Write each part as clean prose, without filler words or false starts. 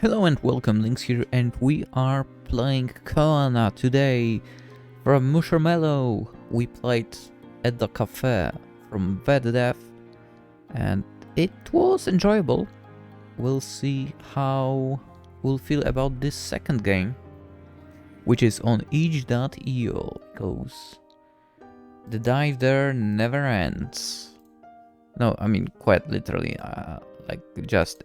Hello and welcome, Lynx here, and we are playing Kohana today from Mushroomallow. We played at the cafe from VDF and it was enjoyable. We'll see how we'll feel about this second game, which is on itch.io, because the dive there never ends. No, I mean quite literally, like just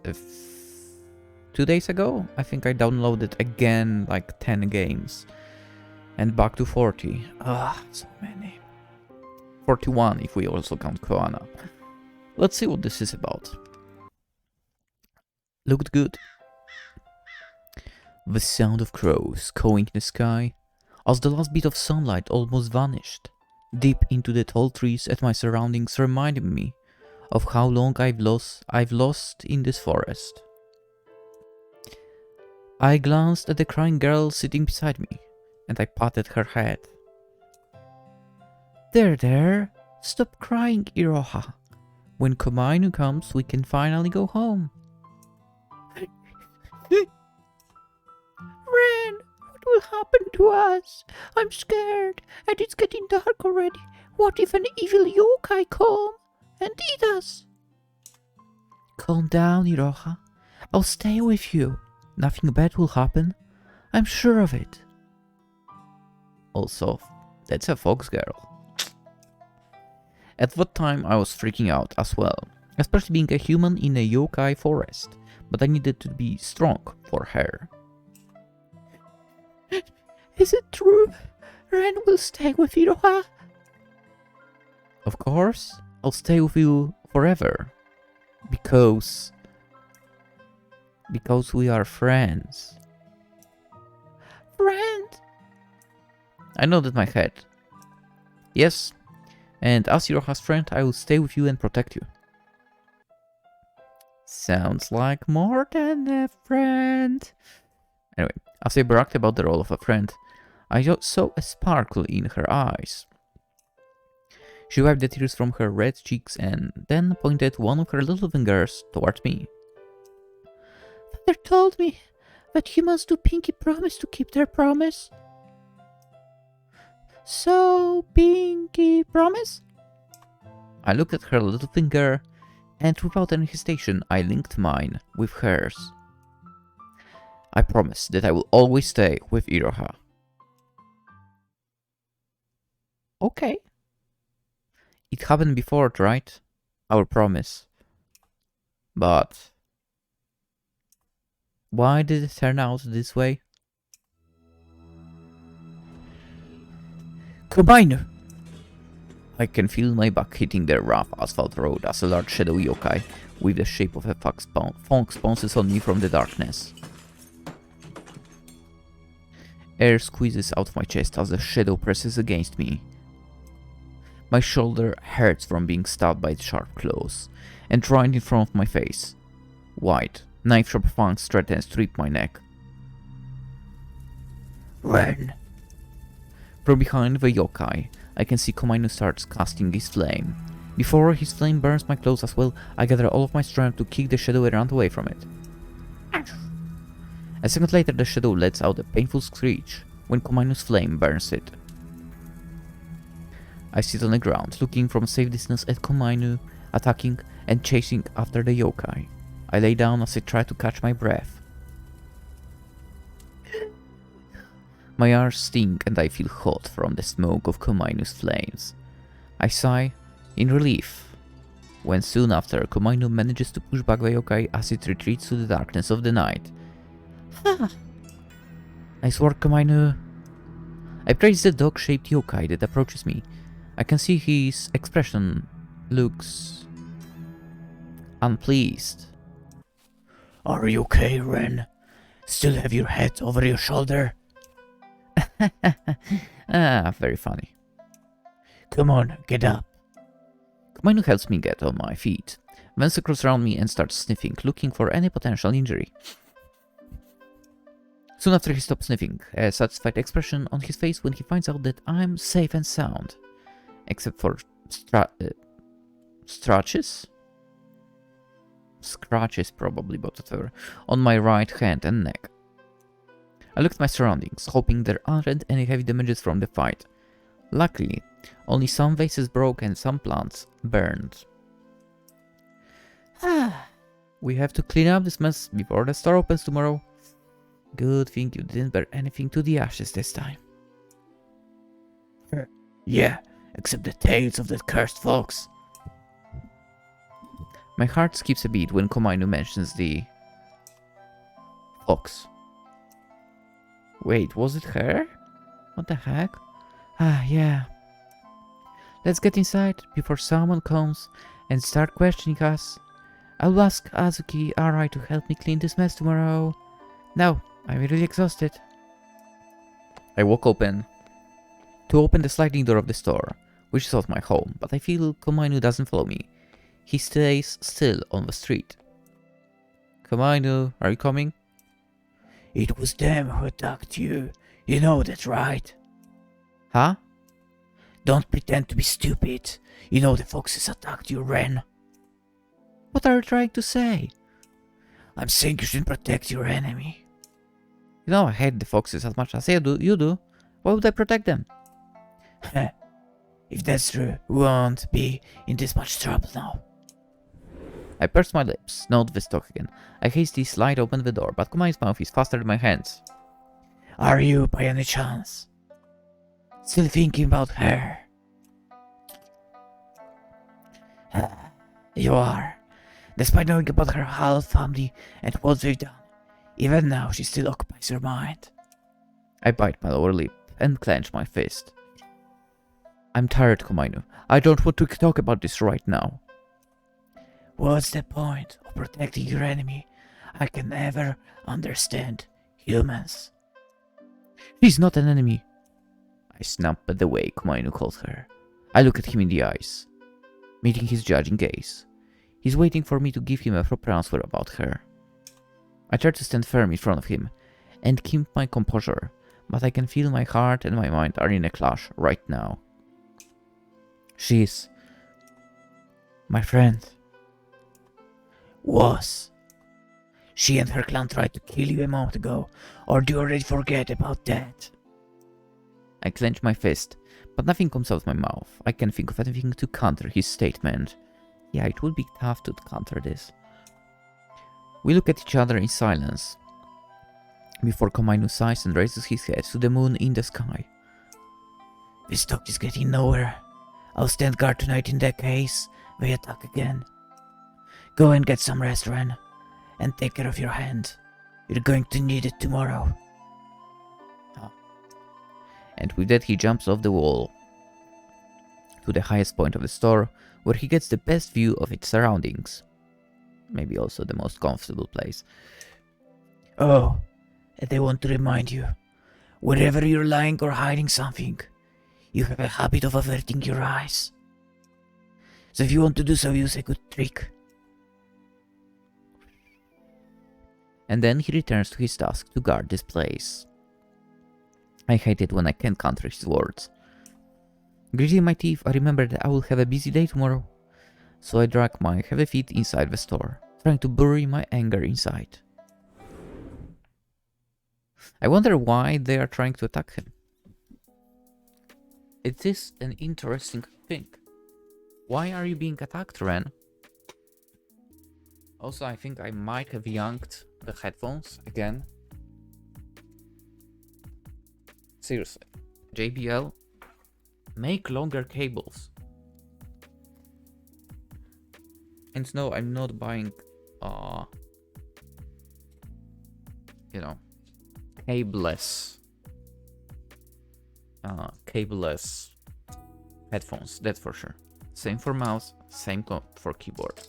2 days ago, I think I downloaded again like 10 games. And back to 40. So many. 41 if we also count Kohana. Let's see what this is about. Looked good. The sound of crows cawing in the sky, as the last bit of sunlight almost vanished, deep into the tall trees at my surroundings, reminded me of how long I've lost in this forest. I glanced at the crying girl sitting beside me, and I patted her head. There, stop crying, Iroha. When Komainu comes, we can finally go home. Ren, what will happen to us? I'm scared, and it's getting dark already. What if an evil yokai come and eat us? Calm down, Iroha. I'll stay with you. Nothing bad will happen. I'm sure of it. Also, that's a fox girl. At that time I was freaking out as well, especially being a human in a yokai forest, but I needed to be strong for her. Is it true? Ren will stay with Iroha? Of course, I'll stay with you forever. Because we are friends. Friend? I nodded my head. Yes, and as Iroha's friend, I will stay with you and protect you. Sounds like more than a friend. Anyway, as I bragged about the role of a friend, I saw a sparkle in her eyes. She wiped the tears from her red cheeks and then pointed one of her little fingers toward me. Father told me that humans do pinky promise to keep their promise. So, pinky promise? I looked at her little finger, and without any hesitation, I linked mine with hers. I promise that I will always stay with Iroha. Okay. It happened before, right? Our promise. But why did it turn out this way? Komainu! I can feel my back hitting the rough asphalt road as a large shadow yokai with the shape of a fox pounces on me from the darkness. Air squeezes out of my chest as the shadow presses against me. My shoulder hurts from being stabbed by its sharp claws, and right in front of my face, white, knife-sharp fangs threatens to rip my neck. Ren! From behind the yokai, I can see Komainu starts casting his flame. Before his flame burns my clothes as well, I gather all of my strength to kick the shadow and run away from it. A second later, the shadow lets out a painful screech when Komainu's flame burns it. I sit on the ground, looking from a safe distance at Komainu, attacking and chasing after the yokai. I lay down as I try to catch my breath. My arms sting and I feel hot from the smoke of Komainu's flames. I sigh in relief, when soon after Komainu manages to push back the yokai as it retreats to the darkness of the night. Nice work, Komainu. I praise the dog-shaped yokai that approaches me. I can see his expression looks unpleased. Are you okay, Ren? Still have your head over your shoulder? Very funny. Come on, get up. Komainu helps me get on my feet, then circles around me and starts sniffing, looking for any potential injury. Soon after he stops sniffing, a satisfied expression on his face when he finds out that I'm safe and sound. Except for scratches? scratches probably, but whatever, on my right hand and neck. I looked at my surroundings, hoping there aren't any heavy damages from the fight. Luckily, only some vases broke and some plants burned. We have to clean up this mess before the store opens tomorrow. Good thing you didn't burn anything to the ashes this time. Yeah, except the tails of that cursed fox. My heart skips a beat when Komainu mentions the fox. Wait, was it her? What the heck? Ah, yeah. Let's get inside before someone comes and start questioning us. I'll ask Azuki Arai to help me clean this mess tomorrow. Now, I'm really exhausted. I walk to open the sliding door of the store, which is not my home, but I feel Komainu doesn't follow me. He stays still on the street. Komainu, are you coming? It was them who attacked you. You know that, right? Huh? Don't pretend to be stupid. You know the foxes attacked you, Ren. What are you trying to say? I'm saying you should protect your enemy. You know I hate the foxes as much as you do. Why would I protect them? If that's true, we won't be in this much trouble now. I purse my lips, note the stock again. I hastily slide open the door, but Komai's mouth is faster than my hands. Are you, by any chance, still thinking about her? You are. Despite knowing about her half family and what they've done, even now she still occupies your mind. I bite my lower lip and clench my fist. I'm tired, Komainu. I don't want to talk about this right now. What's the point of protecting your enemy? I can never understand humans. She's not an enemy. I snap at the way Komainu calls her. I look at him in the eyes, meeting his judging gaze. He's waiting for me to give him a proper answer about her. I try to stand firm in front of him and keep my composure, but I can feel my heart and my mind are in a clash right now. She's my friend. Was. She and her clan tried to kill you a moment ago, or do you already forget about that? I clench my fist, but nothing comes out of my mouth. I can't think of anything to counter his statement. Yeah, it would be tough to counter this. We look at each other in silence, before Komainu sighs and raises his head to the moon in the sky. This talk is getting nowhere. I'll stand guard tonight in that case they attack again. Go and get some rest, Ren, and take care of your hand. You're going to need it tomorrow. And with that he jumps off the wall to the highest point of the store, where he gets the best view of its surroundings. Maybe also the most comfortable place. Oh, and I want to remind you, wherever you're lying or hiding something, you have a habit of averting your eyes. So if you want to do so, use a good trick. And then he returns to his task to guard this place. I hate it when I can't counter his words. Gritting my teeth, I remember that I will have a busy day tomorrow, so I drag my heavy feet inside the store, trying to bury my anger inside. I wonder why they are trying to attack him. It is an interesting thing. Why are you being attacked, Ren? Also, I think I might have yanked the headphones again. Seriously, JBL, make longer cables. And no, I'm not buying, cableless headphones, that's for sure. Same for mouse, same for keyboard.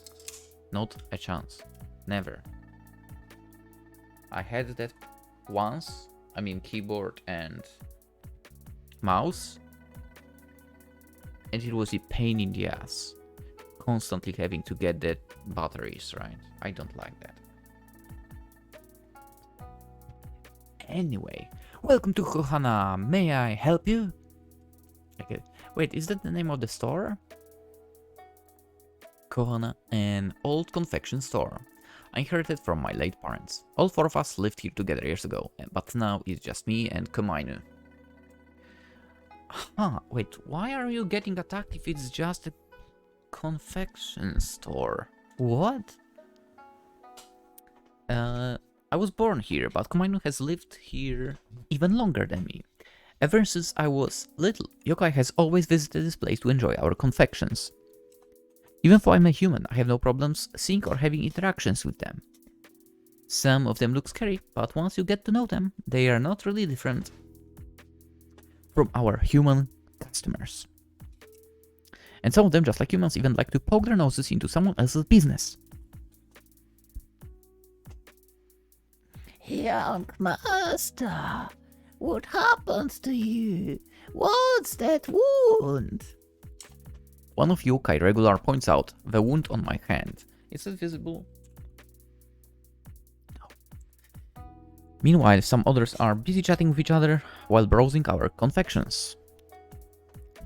Not a chance. Never. I had that once, I mean keyboard and mouse, and it was a pain in the ass. Constantly having to get the batteries right. I don't like that. Anyway, welcome to Kohana. May I help you? Okay. Wait, is that the name of the store? Kohana, an old confection store. I inherited from my late parents. All four of us lived here together years ago, but now it's just me and Komainu. Huh, wait, why are you getting attacked if it's just a confection store? What? I was born here, but Komainu has lived here even longer than me. Ever since I was little, Youkai has always visited this place to enjoy our confections. Even though I'm a human, I have no problems seeing or having interactions with them. Some of them look scary, but once you get to know them, they are not really different from our human customers. And some of them, just like humans, even like to poke their noses into someone else's business. Young master, what happened to you? What's that wound? One of Youkai regular points out the wound on my hand. Is it visible? No. Meanwhile, some others are busy chatting with each other while browsing our confections.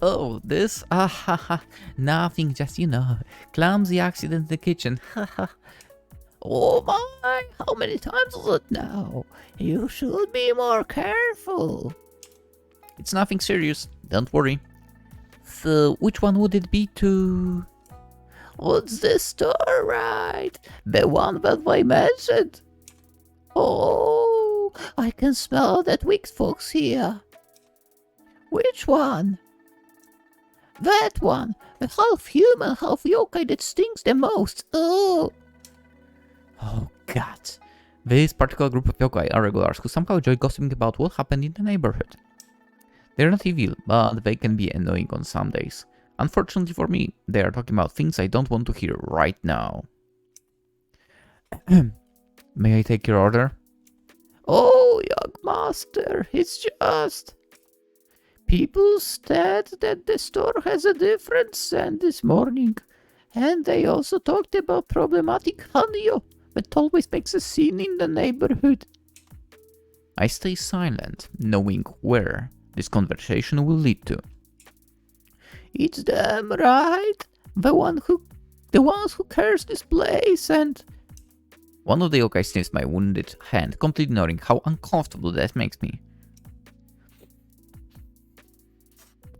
Oh, this? Nothing, just, clumsy accident in the kitchen. Oh my, how many times is it now? You should be more careful. It's nothing serious, don't worry. So, which one would it be to... What's the store, right? The one that I mentioned? Oh, I can smell that weak fox here. Which one? That one, the half human, half yokai that stings the most. Oh, God. This particular group of yokai are regulars who somehow enjoy gossiping about what happened in the neighborhood. They're not evil, but they can be annoying on some days. Unfortunately for me, they are talking about things I don't want to hear right now. May I take your order? Oh, young master, it's just... People said that the store has a different scent this morning. And they also talked about problematic Hanyo that always makes a scene in the neighborhood. I stay silent, knowing where this conversation will lead to. It's them, right? The ones who curse this place and... One of the yokai sniffs my wounded hand, completely ignoring how uncomfortable that makes me.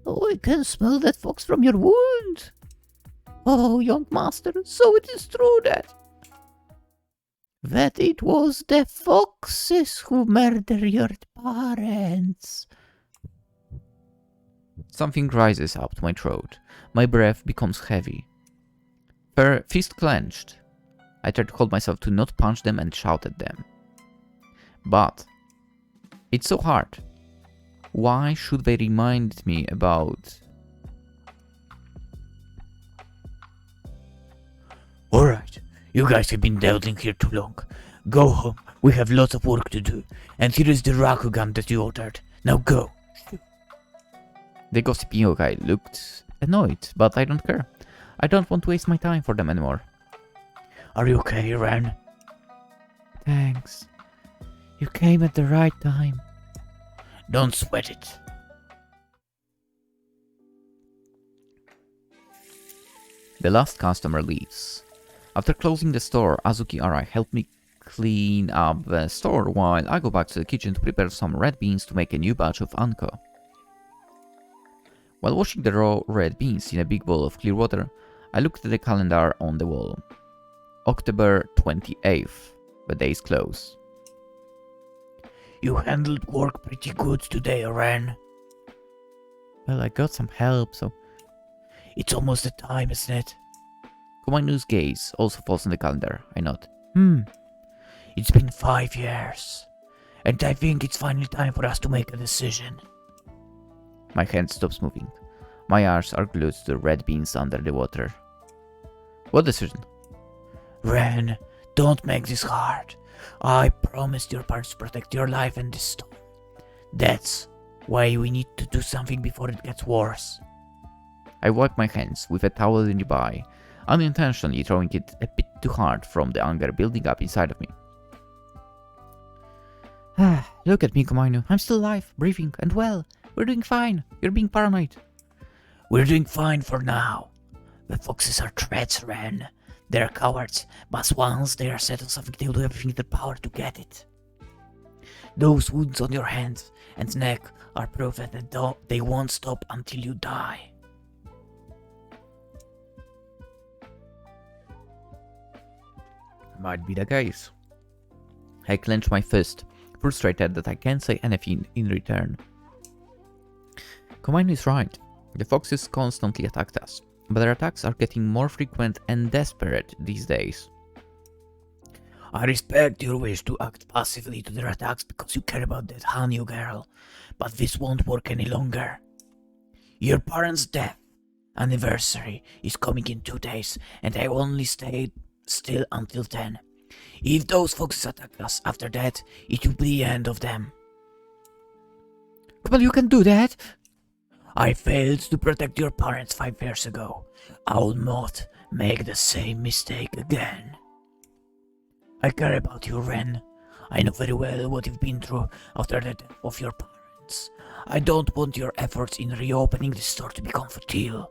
Oh, I can smell that fox from your wound. Oh, young master, so it is true that it was the foxes who murdered your parents. Something rises up to my throat. My breath becomes heavy. Fist clenched. I try to hold myself to not punch them and shout at them. But it's so hard. Why should they remind me about... Alright, you guys have been dwelling here too long. Go home, we have lots of work to do. And here is the Rakugan that you ordered. Now go. The gossipy yokai looked annoyed, but I don't care. I don't want to waste my time for them anymore. Are you okay, Ren? Thanks. You came at the right time. Don't sweat it. The last customer leaves. After closing the store, Azuki-Arai helped me clean up the store while I go back to the kitchen to prepare some red beans to make a new batch of anko. While washing the raw red beans in a big bowl of clear water, I looked at the calendar on the wall. October 28th, the day is close. You handled work pretty good today, Ren. Well, I got some help, so... It's almost the time, isn't it? Komainu's gaze also falls on the calendar. I nod. It's been 5 years. And I think it's finally time for us to make a decision. My hand stops moving. My eyes are glued to the red beans under the water. What decision? Ren, don't make this hard. I promised your parents to protect your life and this store. That's why we need to do something before it gets worse. I wipe my hands with a towel nearby, unintentionally throwing it a bit too hard from the anger building up inside of me. Look at me, Komainu. I'm still alive, breathing, and well. We're doing fine. You're being paranoid. We're doing fine for now. The foxes are threats, Ren. They're cowards, but once they are set on something, they'll do everything in their power to get it. Those wounds on your hands and neck are proof that they won't stop until you die. Might be the case. I clench my fist, frustrated that I can't say anything in return. Komainu is right. The foxes constantly attacked us, but their attacks are getting more frequent and desperate these days. I respect your wish to act passively to their attacks because you care about that Hanyu girl, but this won't work any longer. Your parents' death anniversary is coming in 2 days, and I only stayed still until then. If those foxes attack us after that, it will be the end of them. Well, you can do that! I failed to protect your parents 5 years ago. I will not make the same mistake again. I care about you, Ren. I know very well what you've been through after the death of your parents. I don't want your efforts in reopening the store to become futile.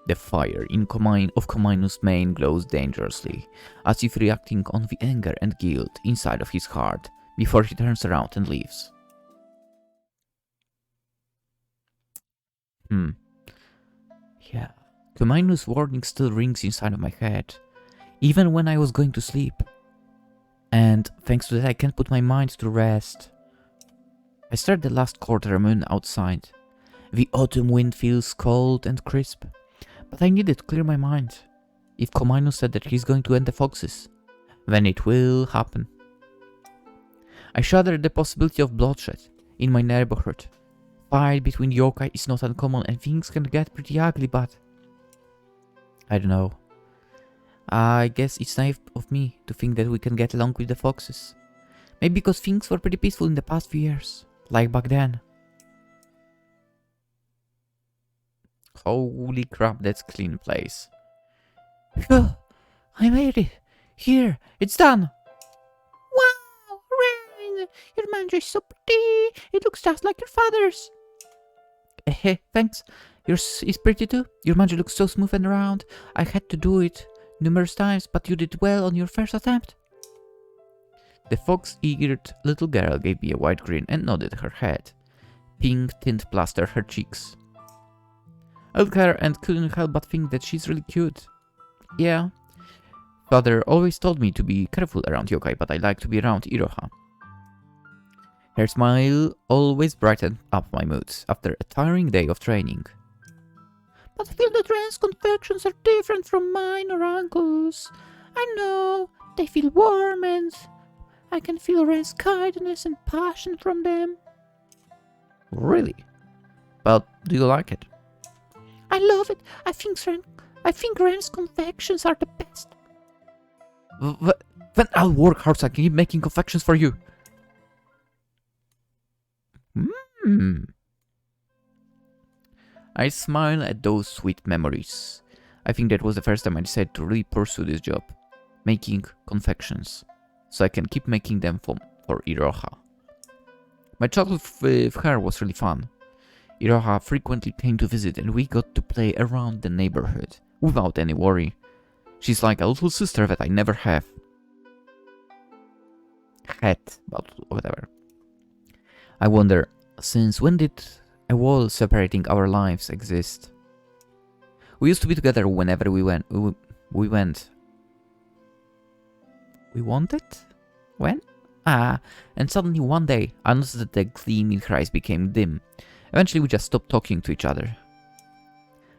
The fire in Komainu's mane glows dangerously, as if reacting on the anger and guilt inside of his heart, before he turns around and leaves. Yeah, Komainu's warning still rings inside of my head, even when I was going to sleep. And thanks to that I can't put my mind to rest. I stare at the last quarter moon outside. The autumn wind feels cold and crisp, but I need to clear my mind. If Komainu said that he's going to end the foxes, then it will happen. I shudder at the possibility of bloodshed in my neighborhood. Fight between yokai is not uncommon and things can get pretty ugly, but I don't know. I guess it's naive of me to think that we can get along with the foxes. Maybe because things were pretty peaceful in the past few years, like back then. Holy crap, that's a clean place. Phew, I made it. Here, it's done. Wow, Ren! Your mantra is so pretty. It looks just like your father's. Hey, thanks. Yours is pretty too. Your mantra looks so smooth and round. I had to do it numerous times, but you did well on your first attempt. The fox-eared little girl gave me a wide grin and nodded her head. Pink tint plastered her cheeks. I looked at her and couldn't help but think that she's really cute. Yeah. Father always told me to be careful around yokai, but I like to be around Iroha. Her smile always brightened up my moods after a tiring day of training. But I feel that Ren's confections are different from mine or Uncle's. I know, they feel warm and I can feel Ren's kindness and passion from them. Really? But do you like it? I love it. I think Ren's confections are the best. Then I'll work hard so I can keep making confections for you. I smile at those sweet memories. I think that was the first time I decided to really pursue this job, making confections, so I can keep making them for Iroha. My childhood with her was really fun. Iroha frequently came to visit and we got to play around the neighborhood, without any worry. She's like a little sister that I never had, but whatever. I wonder, since when did a wall separating our lives exist? We used to be together whenever we went. We wanted? When? And suddenly one day, I noticed that the gleam in her eyes became dim. Eventually we just stopped talking to each other.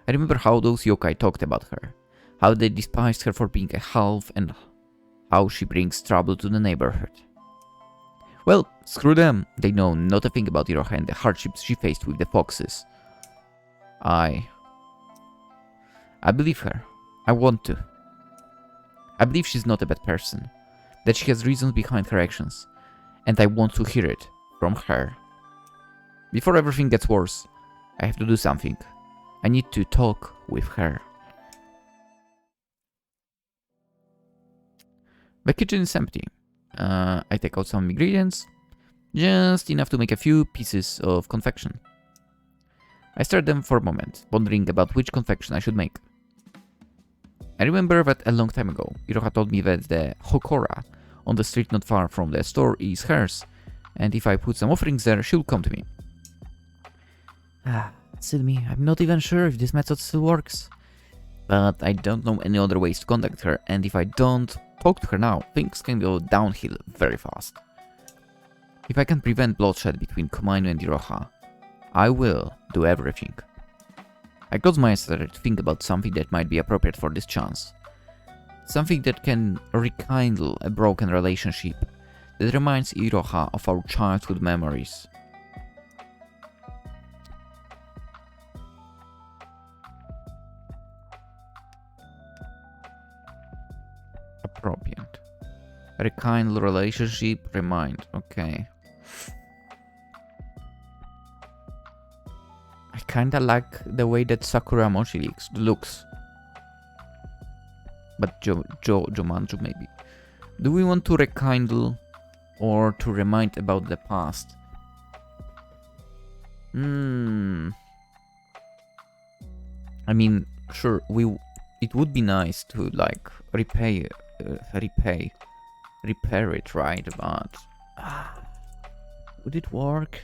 I remember how those yokai talked about her, how they despised her for being a half, and how she brings trouble to the neighborhood. Well, screw them, they know not a thing about Iroha and the hardships she faced with the foxes. I believe her. I want to. I believe she's not a bad person, that she has reasons behind her actions, and I want to hear it from her. Before everything gets worse, I have to do something. I need to talk with her. The kitchen is empty. I take out some ingredients, just enough to make a few pieces of confection. I stared at them for a moment, wondering about which confection I should make. I remember that a long time ago, Iroha told me that the Hokora on the street not far from the store is hers, and if I put some offerings there, she'll come to me. Silly me, I'm not even sure if this method still works. But I don't know any other ways to contact her, and if I don't talk to her now, things can go downhill very fast. If I can prevent bloodshed between Komainu and Iroha, I will do everything. I close my eyes and started to think about something that might be appropriate for this chance. Something that can rekindle a broken relationship, that reminds Iroha of our childhood memories. Appropriate. Rekindle relationship, remind, okay. I kinda like the way that Sakura Mochi looks. But Jomanju maybe. Do we want to rekindle or to remind about the past? I mean, sure, it would be nice to like repair it, right? But would it work?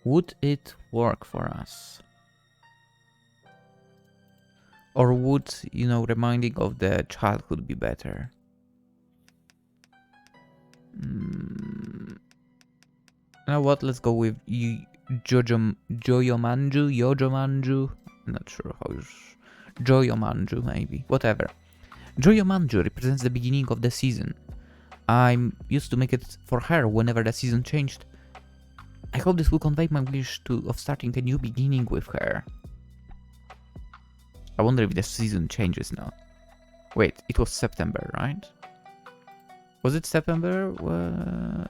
Would it work for us? Or would, you know, reminding of the childhood be better? You know what? Let's go with Joyomanju. I'm not sure how. Joyomanju, maybe. Whatever. Joyomanju represents the beginning of the season. I'm used to make it for her whenever the season changed. I hope this will convey my wish of starting a new beginning with her. I wonder if the season changes now. Wait, it was September, right? Was it September?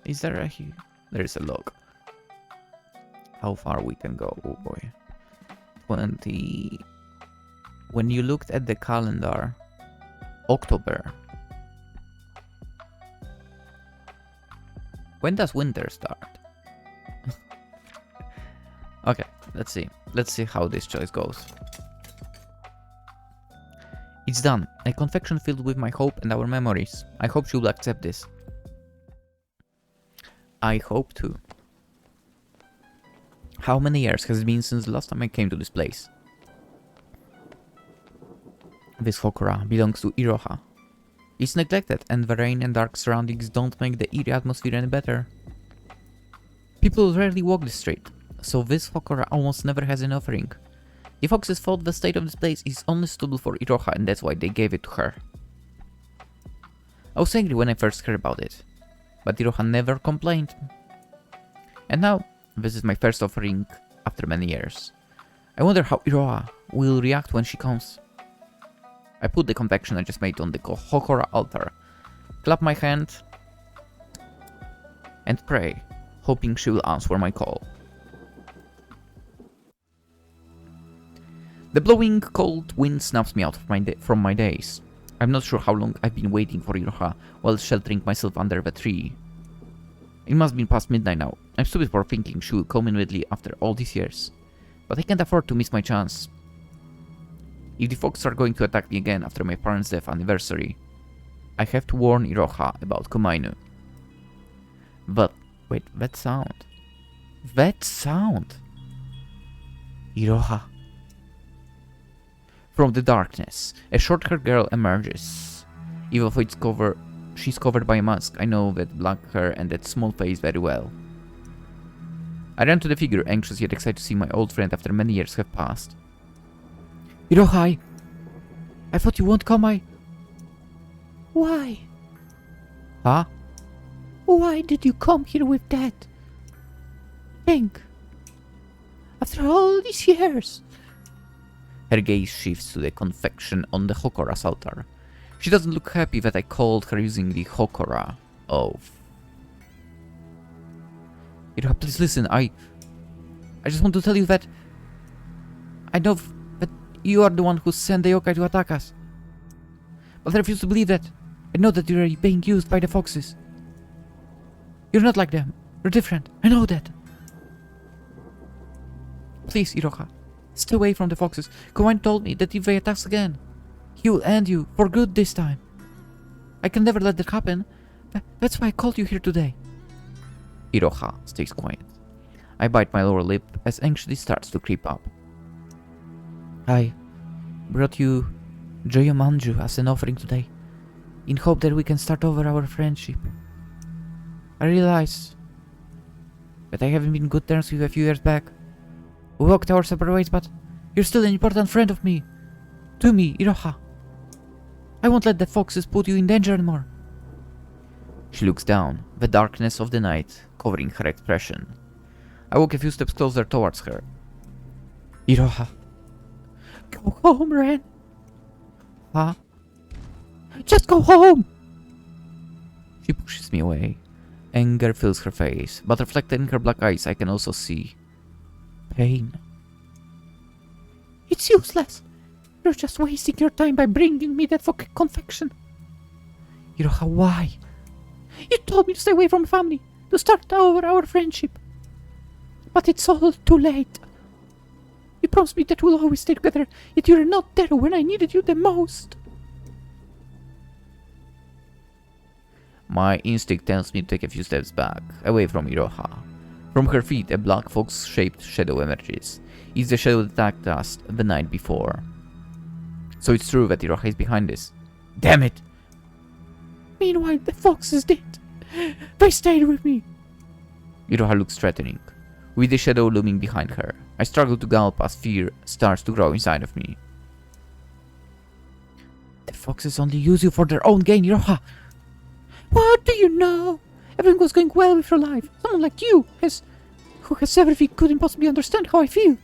Is there a... There is a log. How far we can go? Oh boy. 20... When you looked at the calendar, October. When does winter start? Okay, let's see. Let's see how this choice goes. It's done. A confection filled with my hope and our memories. I hope she will accept this. I hope to. How many years has it been since the last time I came to this place? This Hokora belongs to Iroha. It's neglected, and the rain and dark surroundings don't make the eerie atmosphere any better. People rarely walk this street, so this Hokora almost never has an offering. The foxes thought the state of this place is only suitable for Iroha, and that's why they gave it to her. I was angry when I first heard about it, but Iroha never complained. And now, this is my first offering after many years. I wonder how Iroha will react when she comes. I put the confection I just made on the Hokora altar, clap my hand, and pray, hoping she will answer my call. The blowing cold wind snaps me out from my days. I'm not sure how long I've been waiting for Iroha while sheltering myself under the tree. It must be past midnight now. I'm stupid for thinking she will come immediately after all these years. But I can't afford to miss my chance. If the foxes are going to attack me again after my parents' death anniversary, I have to warn Iroha about Komainu. But, wait, that sound. That sound! Iroha. From the darkness, a short-haired girl emerges. Even though she's covered by a mask, I know that black hair and that small face very well. I ran to the figure, anxious yet excited to see my old friend after many years have passed. Youkai! I thought you won't come, Why? Huh? Why did you come here with that? Think. After all these years. Her gaze shifts to the confection on the Hokora's altar. She doesn't look happy that I called her using the Hokora. Oh. Iroha, please listen, I just want to tell you that I know that you are the one who sent the yokai to attack us. But I refuse to believe that. I know that you're being used by the foxes. You're not like them. You're different. I know that. Please, Iroha, stay away from the foxes. Komainu told me that if they attack again, he will end you for good this time. I can never let that happen. That's why I called you here today. Iroha stays quiet. I bite my lower lip as anxiety starts to creep up. I brought you Joyomanju as an offering today, in hope that we can start over our friendship. I realize that I haven't been good terms with you a few years back. We walked our separate ways, but you're still an important friend of me. To me, Iroha. I won't let the foxes put you in danger anymore. She looks down, the darkness of the night covering her expression. I walk a few steps closer towards her. Iroha. Go home, Ren. Huh? Just go home! She pushes me away. Anger fills her face, but reflected in her black eyes I can also see pain. It's useless. You're just wasting your time by bringing me that fucking confection. Iroha, why? You told me to stay away from family, to start over our friendship. But it's all too late. You promised me that we'll always stay together, yet you're not there when I needed you the most. My instinct tells me to take a few steps back, away from Iroha. From her feet, a black fox-shaped shadow emerges. It's the shadow that attacked us the night before. So it's true that Iroha is behind this. Damn it! Meanwhile, the foxes did. They stayed with me. Iroha looks threatening, with the shadow looming behind her. I struggle to gulp as fear starts to grow inside of me. The foxes only use you for their own gain, Iroha! What do you know? Everything was going well with your life. Someone like you who has everything couldn't possibly understand how I feel.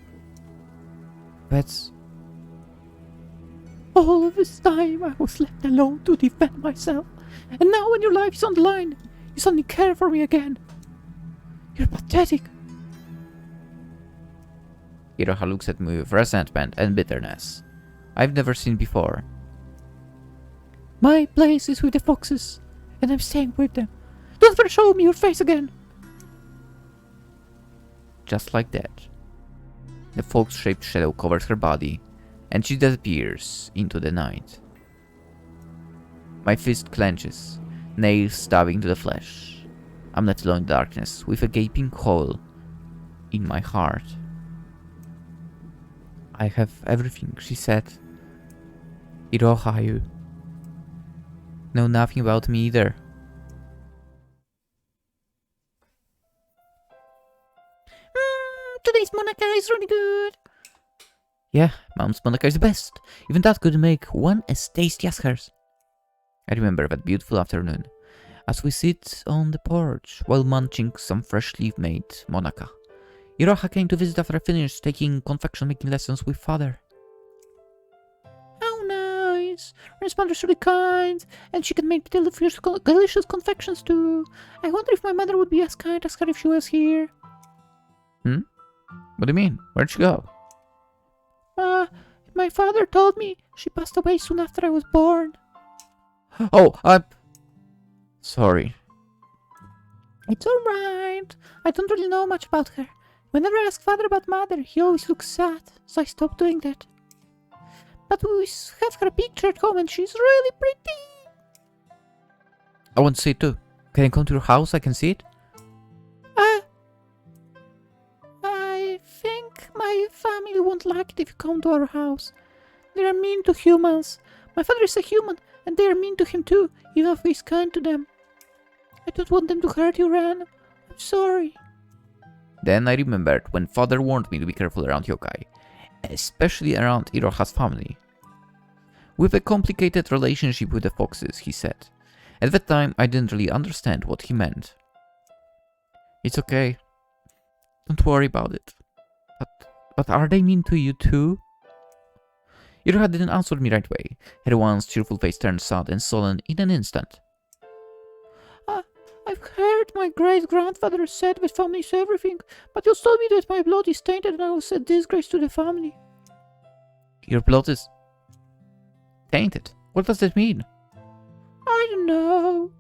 That's... All of this time I was left alone to defend myself. And now when your life is on the line, you suddenly care for me again. You're pathetic. Iroha looks at me with resentment and bitterness I've never seen before. My place is with the foxes, and I'm staying with them. Don't ever show me your face again. Just like that, the fox-shaped shadow covers her body, and she disappears into the night. My fist clenches, nails stabbing into the flesh. I'm left alone in the darkness, with a gaping hole in my heart. I have everything, she said. Iroha, you know nothing about me either. Today's Monaca is really good. Yeah, Mom's Monaca is the best. Even that couldn't make one as tasty as hers. I remember that beautiful afternoon, as we sit on the porch while munching some freshly made Monaca. Iroha came to visit after I finished taking confection making lessons with father. How nice. Ren's mother's really kind, and she can make delicious confections too. I wonder if my mother would be as kind as her if she was here. What do you mean? Where'd she go? My father told me she passed away soon after I was born. Oh, I'm... sorry. It's alright. I don't really know much about her. Whenever I ask father about mother, he always looks sad, so I stopped doing that. But we have her picture at home and she's really pretty. I want to see it too. Can I come to your house? I can see it? I think my family won't like it if you come to our house. They are mean to humans. My father is a human, and they are mean to him too, even if he's kind to them. I don't want them to hurt you, Ren. I'm sorry. Then I remembered when father warned me to be careful around Youkai, especially around Iroha's family. With a complicated relationship with the foxes, he said. At that time, I didn't really understand what he meant. It's okay. Don't worry about it. But are they mean to you too? Iroha didn't answer me right away. Her once cheerful face turned sad and sullen in an instant. I've heard my great-grandfather said that family is everything, but you told me that my blood is tainted and I was a disgrace to the family. Your blood is... tainted? What does that mean? I don't know.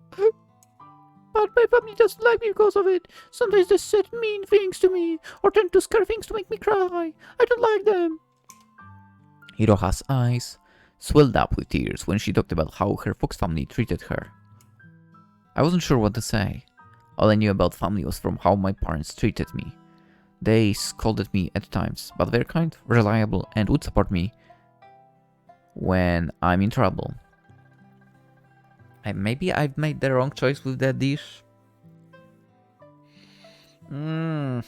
But my family doesn't like me because of it. Sometimes they said mean things to me, or tend to scare things to make me cry. I don't like them. Iroha's eyes swelled up with tears when she talked about how her fox family treated her. I wasn't sure what to say. All I knew about family was from how my parents treated me. They scolded me at times, but they're kind, reliable, and would support me when I'm in trouble. Maybe I've made the wrong choice with that dish. The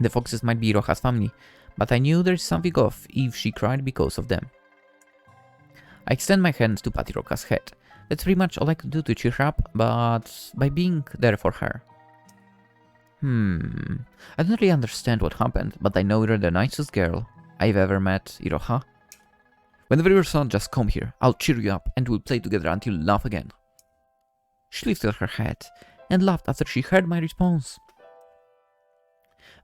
foxes might be Iroha's family, but I knew there's something off if she cried because of them. I extend my hands to pat Iroha's head. That's pretty much all I could do to cheer her up, but by being there for her. I don't really understand what happened, but I know you're the nicest girl I've ever met, Iroha. Whenever you're sad, just come here. I'll cheer you up, and we'll play together until you laugh again. She lifted her head and laughed after she heard my response.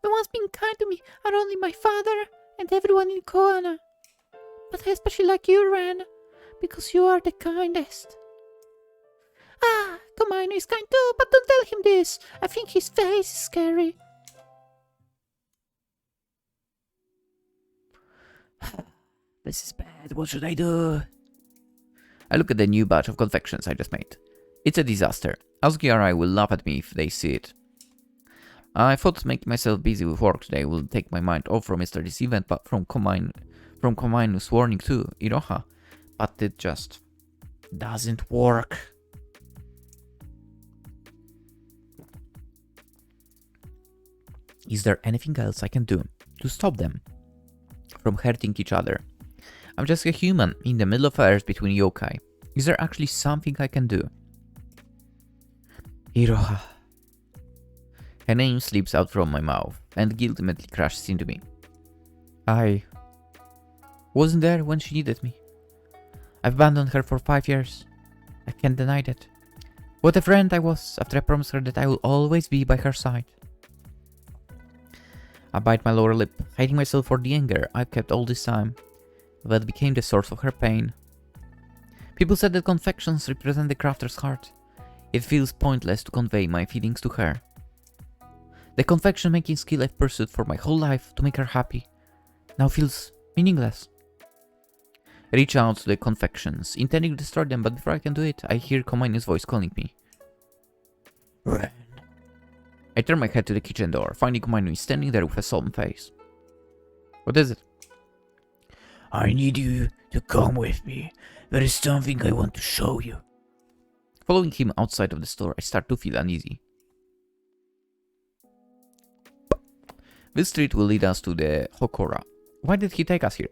The ones being kind to me are only my father and everyone in Kohana. But I especially like you, Ren, because you are the kindest. Ah, Komainu is kind too, but don't tell him this. I think his face is scary. This is bad. What should I do? I look at the new batch of confections I just made. It's a disaster. Azuki or I will laugh at me if they see it. I thought making myself busy with work today will take my mind off from yesterday's event, but from Komainu's warning to Iroha, but it just doesn't work. Is there anything else I can do to stop them from hurting each other? I'm just a human in the middle of Earth between yokai. Is there actually something I can do? Iroha. Her name slips out from my mouth, and guilt immediately crashes into me. I wasn't there when she needed me. I've abandoned her for 5 years. I can't deny that. What a friend I was after I promised her that I will always be by her side. I bite my lower lip, hating myself for the anger I've kept all this time. That became the source of her pain. People said that confections represent the crafter's heart. It feels pointless to convey my feelings to her. The confection making skill I've pursued for my whole life to make her happy now feels meaningless. I reach out to the confections, intending to destroy them, but before I can do it, I hear Komainu's voice calling me. Ren. I turn my head to the kitchen door, finding Komainu standing there with a solemn face. What is it? I need you to come with me. There is something I want to show you. Following him outside of the store, I start to feel uneasy. This street will lead us to the Hokora. Why did he take us here?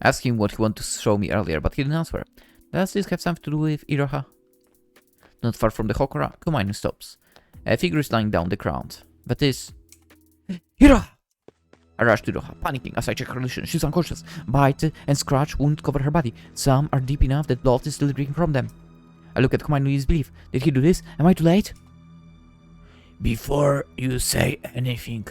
I asked him what he wanted to show me earlier, but he didn't answer. Does this have something to do with Iroha? Not far from the Hokora, Komainu stops. A figure is lying down the ground. That is... Iroha! I rush to Iroha, panicking as I check her condition. She's unconscious. Bite and scratch wounds cover her body. Some are deep enough that blood is still dripping from them. I look at Komainu in disbelief. Did he do this? Am I too late? Before you say anything,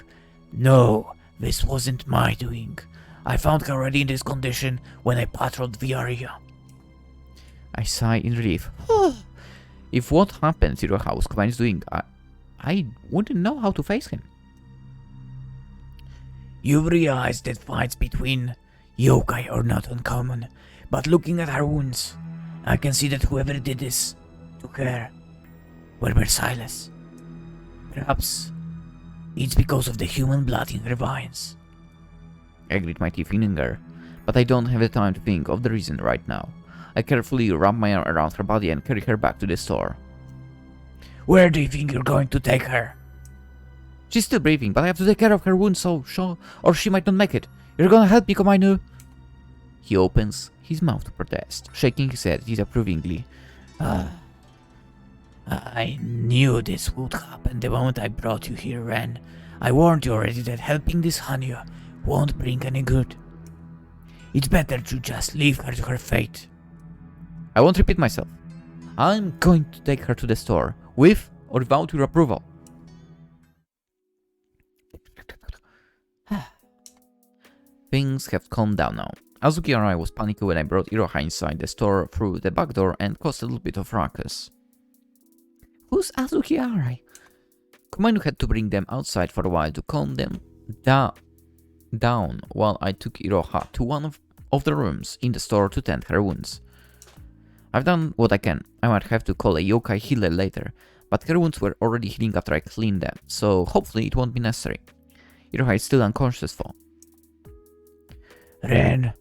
no, this wasn't my doing. I found her already in this condition when I patrolled the area. I sigh in relief. If what happens to Iroha was Komainu's doing, I wouldn't know how to face him. You've realized that fights between yokai are not uncommon, but looking at her wounds, I can see that whoever did this to her were merciless. Perhaps it's because of the human blood in her veins. I grit my teeth in anger, but I don't have the time to think of the reason right now. I carefully wrap my arm around her body and carry her back to the store. Where do you think you're going to take her? She's still breathing, but I have to take care of her wounds or she might not make it. You're gonna help me, Komainu? He opens his mouth to protest, shaking his head disapprovingly. I knew this would happen the moment I brought you here, Ren. I warned you already that helping this Hanyu won't bring any good. It's better to just leave her to her fate. I won't repeat myself. I'm going to take her to the store, with or without your approval. Things have calmed down now. Azuki Arai was panicking when I brought Iroha inside the store through the back door and caused a little bit of ruckus. Who's Azuki Arai? Komainu had to bring them outside for a while to calm them down while I took Iroha to one of the rooms in the store to tend her wounds. I've done what I can. I might have to call a Youkai healer later, but her wounds were already healing after I cleaned them, so hopefully it won't be necessary. Iroha is still unconscious though. Ren,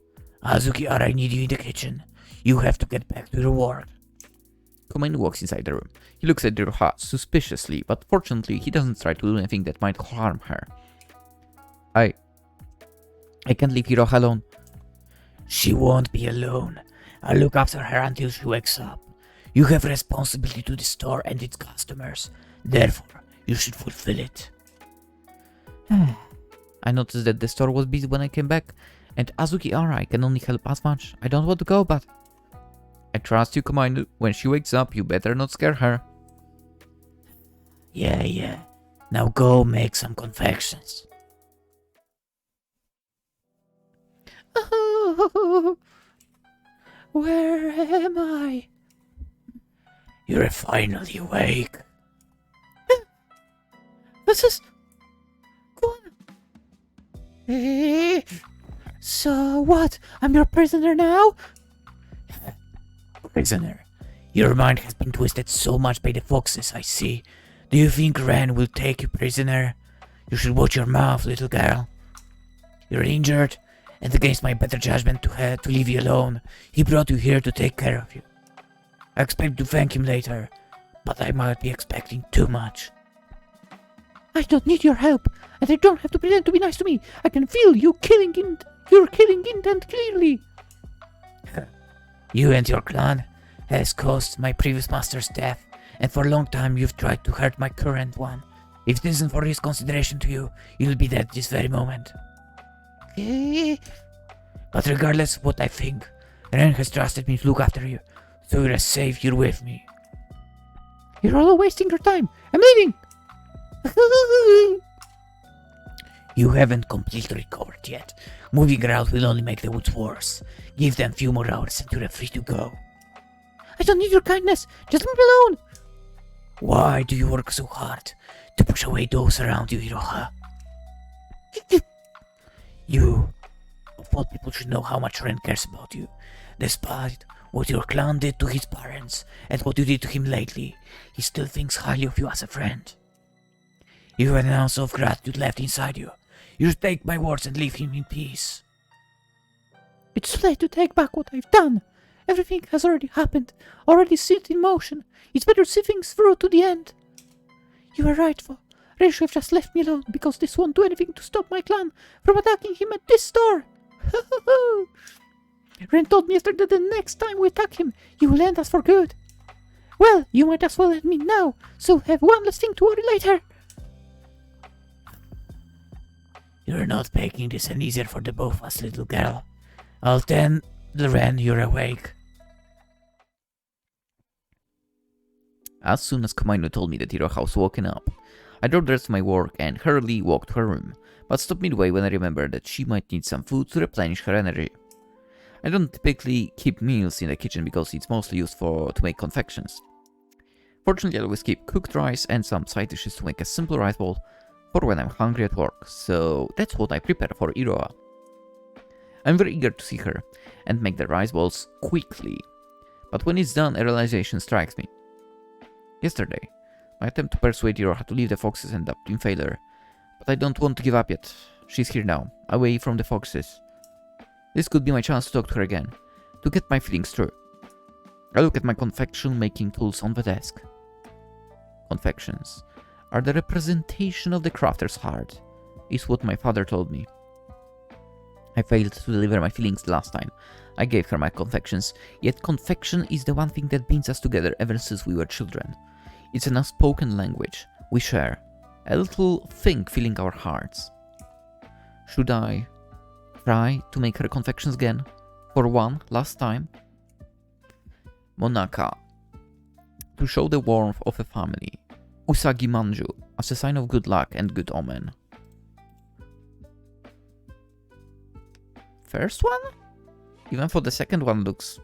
Azuki Arai need you in the kitchen. You have to get back to your work. Komainu walks inside the room. He looks at Iroha suspiciously, but fortunately he doesn't try to do anything that might harm her. I can't leave Iroha alone. She won't be alone. I'll look after her until she wakes up. You have responsibility to the store and its customers. Therefore, you should fulfill it. I noticed that the store was busy when I came back, and Azuki Arai can only help as much. I don't want to go, but I trust you, Komainu. When she wakes up, you better not scare her. Yeah. Now go make some confections. Oh, where am I? You're finally awake. This is... Kohana. So what? I'm your prisoner now? Prisoner, your mind has been twisted so much by the foxes, I see. Do you think Ren will take you prisoner? You should watch your mouth, little girl. You're injured, and against my better judgment to leave you alone, he brought you here to take care of you. I expect to thank him later, but I might be expecting too much. I don't need your help, and I don't have to pretend to be nice to me. I can feel your killing intent clearly. You and your clan has caused my previous master's death, and for a long time you've tried to hurt my current one. If it isn't for his consideration to you, you'll be dead this very moment. But regardless of what I think, Ren has trusted me to look after you, so you're safe here with me. You're all wasting your time. I'm leaving. You haven't completely recovered yet. Moving around will only make the wounds worse. Give them a few more hours and you're free to go. I don't need your kindness. Just leave me alone. Why do you work so hard to push away those around you, Iroha? You, of all people, should know how much Ren cares about you. Despite what your clan did to his parents and what you did to him lately, he still thinks highly of you as a friend. You have an ounce of gratitude left inside you. You should take my words and leave him in peace. It's too late to take back what I've done. Everything has already happened, already set in motion. It's better to see things through to the end. You are right, though. Ren should have just left me alone, because this won't do anything to stop my clan from attacking him at this store. Ren told me yesterday that the next time we attack him, he will end us for good. Well, you might as well end me now, so we'll have one less thing to worry later. You're not making this any easier for the both of us, little girl. I'll tell Ren you're awake. As soon as Komainu told me that Iroha was woken up, I dropped the rest of my work and hurriedly walked to her room, but stopped midway when I remembered that she might need some food to replenish her energy. I don't typically keep meals in the kitchen because it's mostly used to make confections. Fortunately, I always keep cooked rice and some side dishes to make a simple rice bowl for when I'm hungry at work, so that's what I prepare for Iroha. I'm very eager to see her and make the rice balls quickly, but when it's done, a realization strikes me. Yesterday, my attempt to persuade Iroha to leave the foxes ended up in failure, but I don't want to give up yet. She's here now, away from the foxes. This could be my chance to talk to her again, to get my feelings through. I look at my confection making tools on the desk. Confections are the representation of the crafter's heart, is what my father told me. I failed to deliver my feelings the last time I gave her my confections, yet confection is the one thing that binds us together ever since we were children. It's an unspoken language we share, a little thing filling our hearts. Should I try to make her confections again, for one last time? Monaka. To show the warmth of a family. Usagi Manju, as a sign of good luck and good omen. First one? Even for the second one looks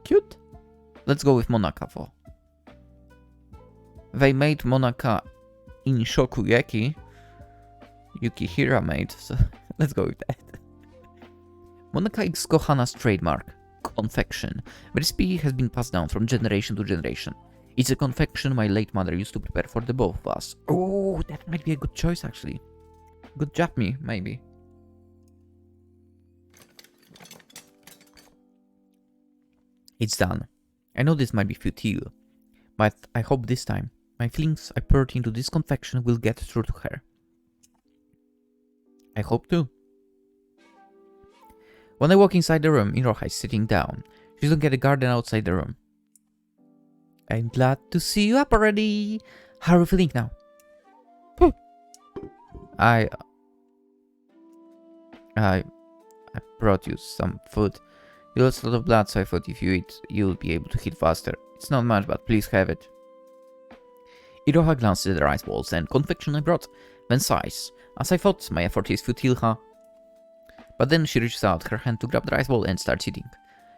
cute. Let's go with Monaka for. They made Monaka in Shokugeki. Yukihira made, so let's go with that. Monaka is Kohana's trademark, Confection. The recipe has been passed down from generation to generation. It's a confection my late mother used to prepare for the both of us. Oh, that might be a good choice actually. Good job me, maybe. It's done. I know this might be futile, but I hope this time my feelings I poured into this confection will get through to her. I hope too. When I walk inside the room, Iroha is sitting down. She's looking at the garden outside the room. I'm glad to see you up already. How are you feeling now? I brought you some food. You lost a lot of blood, so I thought if you eat, you'll be able to heal faster. It's not much, but please have it. Iroha glances at the rice balls and confection I brought, then sighs. As I thought, my effort is futile, huh? But then she reaches out her hand to grab the rice ball and starts eating.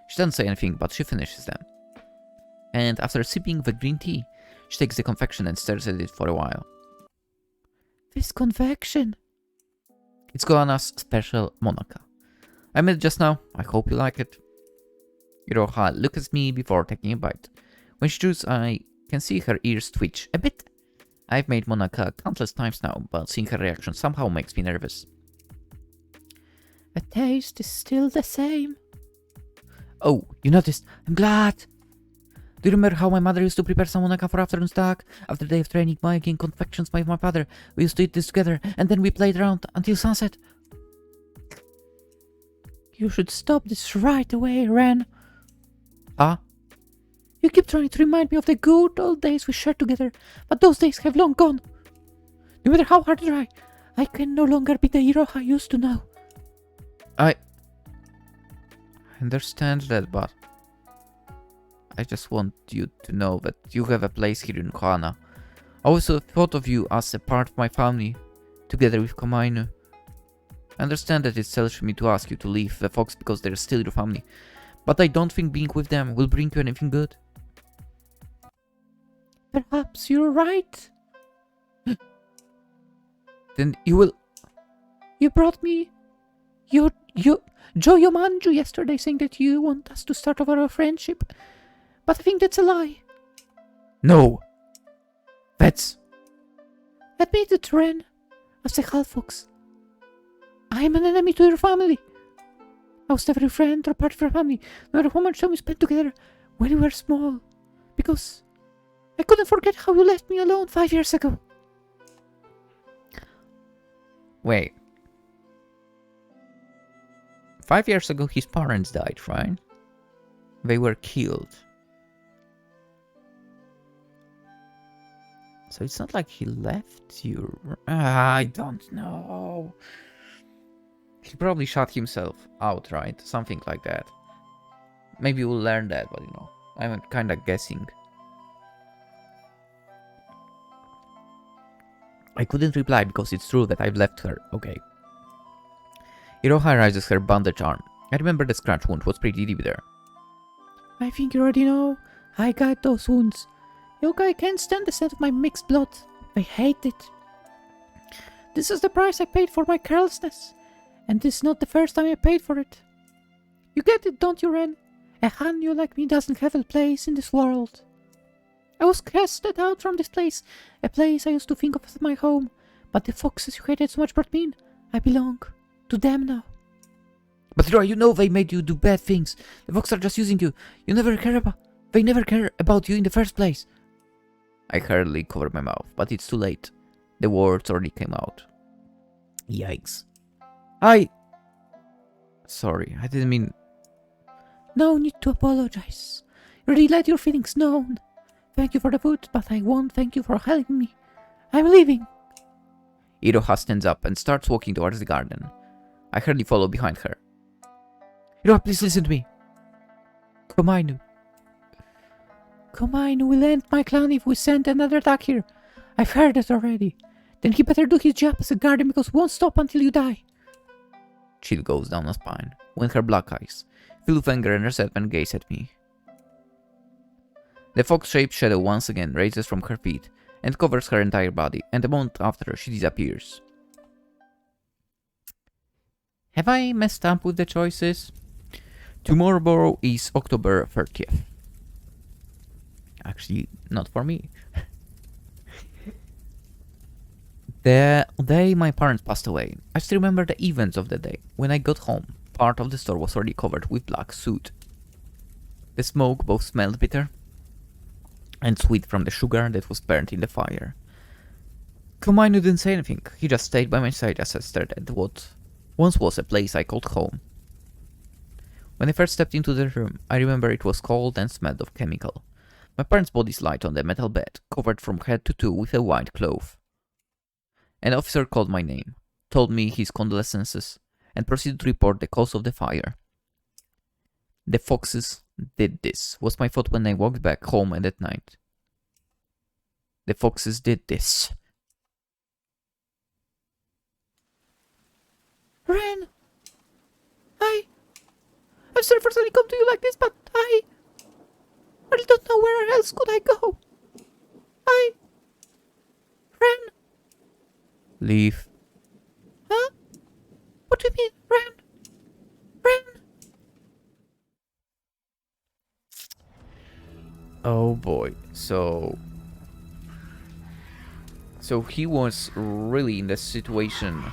She doesn't say anything, but she finishes them. And after sipping the green tea, she takes the confection and stares at it for a while. This confection. It's Kohana's special Monaka. I made it just now. I hope you like it. Iroha looks at me before taking a bite. When she chews, I can see her ears twitch a bit. I've made Monaka countless times now, but seeing her reaction somehow makes me nervous. The taste is still the same. Oh, you noticed? I'm glad. Do you remember how my mother used to prepare some Monaka for afternoon snack? After a day of training, making confections by my father, we used to eat this together, and then we played around until sunset. You should stop this right away, Ren. Huh? You keep trying to remind me of the good old days we shared together, but those days have long gone. No matter how hard I try, I can no longer be the Iroha I used to know. I understand that, but I just want you to know that you have a place here in Kohana. I also thought of you as a part of my family, together with Komainu. I understand that it's selfish of me to ask you to leave the Fox because they're still your family, but I don't think being with them will bring you anything good. Perhaps you're right. Then you will... You brought me Joyo Manju yesterday saying that you want us to start over a friendship, but I think that's a lie. No! That's... Admit it, Ren, as a half fox. I am an enemy to your family. I was never a friend or part of your family, no matter how much time we spent together when we were small, because I couldn't forget how you left me alone 5 years ago. Wait. 5 years ago his parents died, right? They were killed. So it's not like he left you... I don't know. He probably shot himself outright, something like that. Maybe we'll learn that, but you know, I'm kinda guessing. I couldn't reply because it's true that I've left her, okay. Iroha raises her bandaged arm. I remember the scratch wound was pretty deep there. I think you already know. I got those wounds. Youkai can't stand the scent of my mixed blood. I hate it. This is the price I paid for my carelessness. And this is not the first time I paid for it. You get it, don't you, Ren? A Hanyu like me doesn't have a place in this world. I was casted out from this place, a place I used to think of as my home. But the foxes you hated so much brought me in. I belong to them now. But Iroha, you know they made you do bad things. The foxes are just using you. They never care about you in the first place. I hurriedly covered my mouth, but it's too late. The words already came out. Yikes. Sorry, I didn't mean... No need to apologize. You already let your feelings known. Thank you for the food, but I won't thank you for helping me. I'm leaving. Iroha stands up and starts walking towards the garden. I hurriedly follow behind her. Iroha, please listen to me. Komainu will end my clan if we send another attack here. I've heard it already. Then he better do his job as a guardian because we won't stop until you die. Chill goes down her spine, when her black eyes, filled with anger and resentment, gaze at me. The fox-shaped shadow once again raises from her feet and covers her entire body, and a moment after she disappears. Have I messed up with the choices? Tomorrow is October 30th. Actually, not for me. The day my parents passed away, I still remember the events of the day. When I got home, part of the store was already covered with black soot. The smoke both smelled bitter and sweet from the sugar that was burnt in the fire. Komainu didn't say anything, he just stayed by my side as I stared at what once was a place I called home. When I first stepped into the room, I remember it was cold and smelled of chemical. My parents' bodies lied on the metal bed, covered from head to toe with a white cloth. An officer called my name, told me his condolences, and proceeded to report the cause of the fire. The foxes did this, was my thought when I walked back home at night. The foxes did this. Ren! I'm sorry for suddenly come to you like this, but I really don't know where else could I go. Ren! Leave. Huh? What do you mean, Ren? Ren? Oh boy, so he was really in the situation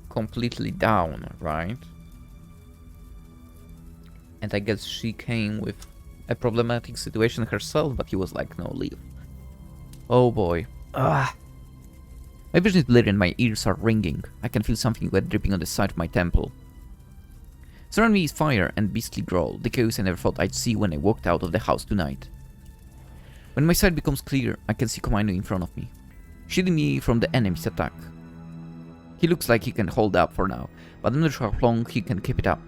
completely down, right? And I guess she came with a problematic situation herself, but he was like, no, leave. Oh boy. Ah. My vision is blurry and my ears are ringing. I can feel something wet dripping on the side of my temple. Surrounding me is fire and beastly growl, the chaos I never thought I'd see when I walked out of the house tonight. When my sight becomes clear, I can see Komainu in front of me, shielding me from the enemy's attack. He looks like he can hold up for now, but I'm not sure how long he can keep it up.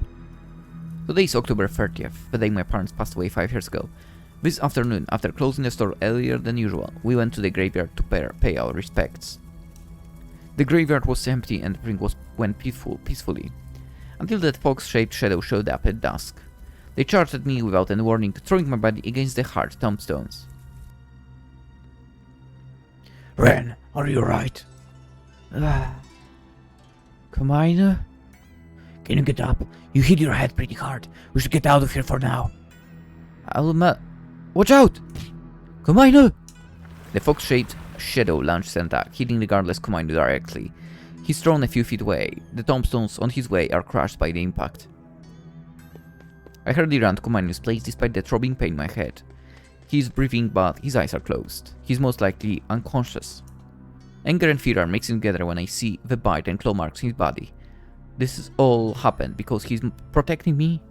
Today is October 30th, the day my parents passed away 5 years ago. This afternoon, after closing the store earlier than usual, we went to the graveyard to pay our respects. The graveyard was empty and everything went peacefully, until that fox-shaped shadow showed up at dusk. They charged at me without any warning, throwing my body against the hard tombstones. Ren, are you right? Komainu? Can you get up? You hit your head pretty hard. We should get out of here for now. Watch out! Komainu! The fox-shaped shadow launched an attack, hitting regardless Komainu directly. He's thrown a few feet away. The tombstones on his way are crushed by the impact. I hurriedly ran to Komainu's place despite the throbbing pain in my head. He's breathing, but his eyes are closed. He's most likely unconscious. Anger and fear are mixing together when I see the bite and claw marks in his body. This has all happened because he's protecting me.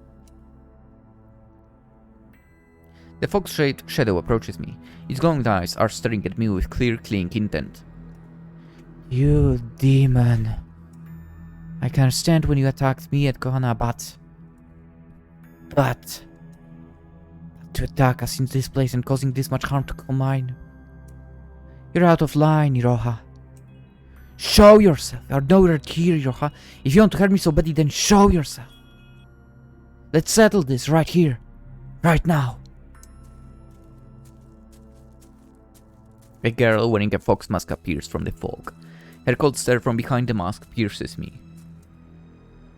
The fox-shaped shadow approaches me. Its glowing eyes are staring at me with clear, killing intent. You demon. I can understand when you attacked me at Kohana, but to attack us in this place and causing this much harm to Komainu. You're out of line, Iroha. Show yourself. You're nowhere here, Iroha. If you want to hurt me so badly, then show yourself. Let's settle this right here. Right now. A girl wearing a fox mask appears from the fog. Her cold stare from behind the mask pierces me.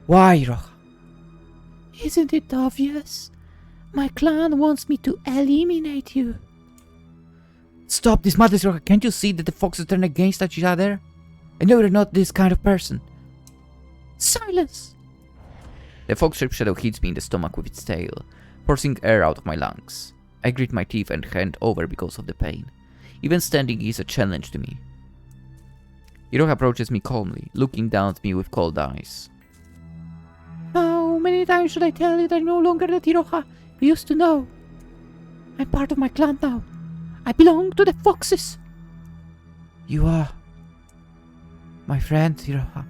Why, Iroha? Isn't it obvious? My clan wants me to eliminate you. Stop this madness, Iroha. Can't you see that the foxes turn against each other? I know you're not this kind of person. Silence! The fox-shaped shadow hits me in the stomach with its tail, forcing air out of my lungs. I grit my teeth and hand over because of the pain. Even standing is a challenge to me. Iroha approaches me calmly, looking down at me with cold eyes. How many times should I tell you that I'm no longer that Iroha you used to know? I'm part of my clan now. I belong to the foxes. You are my friend, Iroha.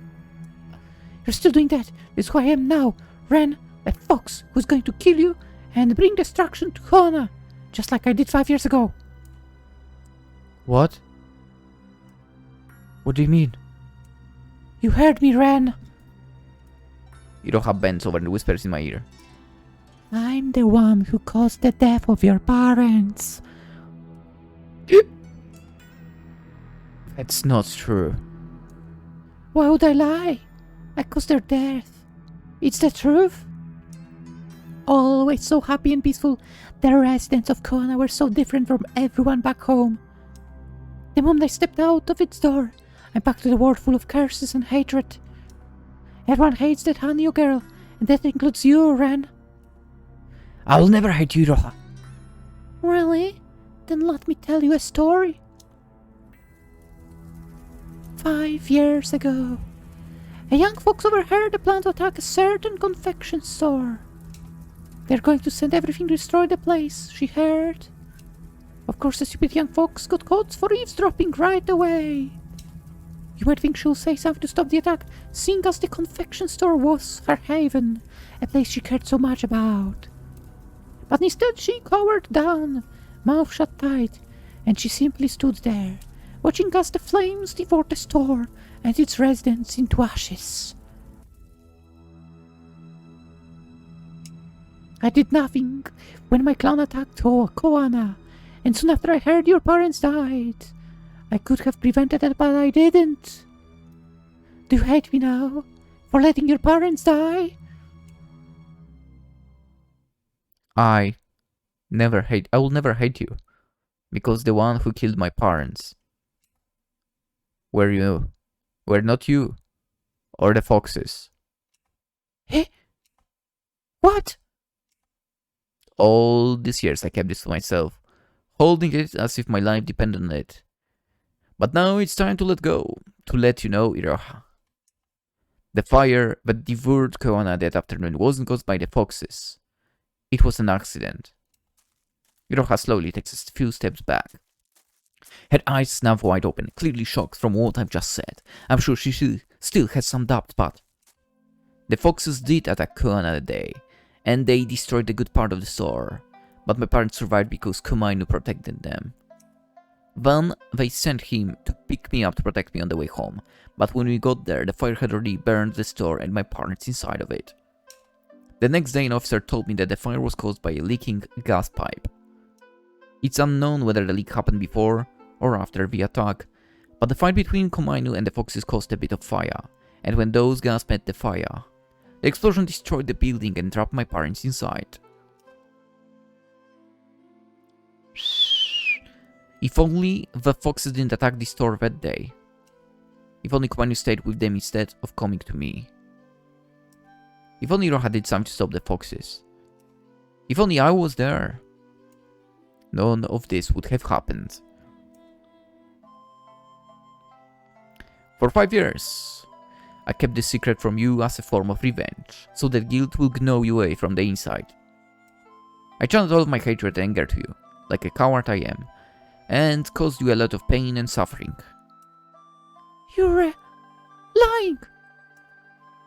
You're still doing that. It's who I am now. Ren, a fox who's going to kill you and bring destruction to Kohana, just like I did 5 years ago. What? What do you mean? You heard me, Ren. Iroha bends over and whispers in my ear. I'm the one who caused the death of your parents. That's not true. Why would I lie? I caused their death. It's the truth. Always so happy and peaceful, the residents of Kohana were so different from everyone back home. The moment I stepped out of its door, I'm back to the world full of curses and hatred. Everyone hates that Hanyu girl, and that includes you, Ren. I'll never hate you, Iroha. Really? Then let me tell you a story. 5 years ago, a young fox overheard a plan to attack a certain confection store. They're going to send everything to destroy the place, she heard. Of course, the stupid young fox got caught for eavesdropping right away. You might think she'll say something to stop the attack, seeing as the confection store was her haven, a place she cared so much about. But instead she cowered down, mouth shut tight, and she simply stood there, watching as the flames devoured the store and its residents into ashes. I did nothing when my clan attacked Kohana, and soon after I heard your parents died. I could have prevented it, but I didn't. Do you hate me now for letting your parents die? I will never hate you, because the one who killed my parents were not you, or the foxes. Eh? What? All these years I kept this to myself, holding it as if my life depended on it. But now it's time to let go, to let you know, Iroha. The fire that devoured Kohana that afternoon wasn't caused by the foxes. It was an accident. Iroha slowly takes a few steps back. Her eyes snap wide open, clearly shocked from what I've just said. I'm sure she still has some doubt, but... The foxes did attack Kohana that day, and they destroyed a good part of the store. But my parents survived because Komainu protected them. Then they sent him to pick me up to protect me on the way home, but when we got there, the fire had already burned the store and my parents inside of it. The next day, an officer told me that the fire was caused by a leaking gas pipe. It's unknown whether the leak happened before or after the attack, but the fight between Komainu and the foxes caused a bit of fire, and when those gas met the fire, the explosion destroyed the building and trapped my parents inside. If only the foxes didn't attack the store that day. If only Komainu stayed with them instead of coming to me. If only Iroha did something to stop the foxes. If only I was there. None of this would have happened. For 5 years, I kept this secret from you as a form of revenge, so that guilt will gnaw you away from the inside. I channeled all of my hatred and anger to you, like a coward I am, and caused you a lot of pain and suffering. You're lying!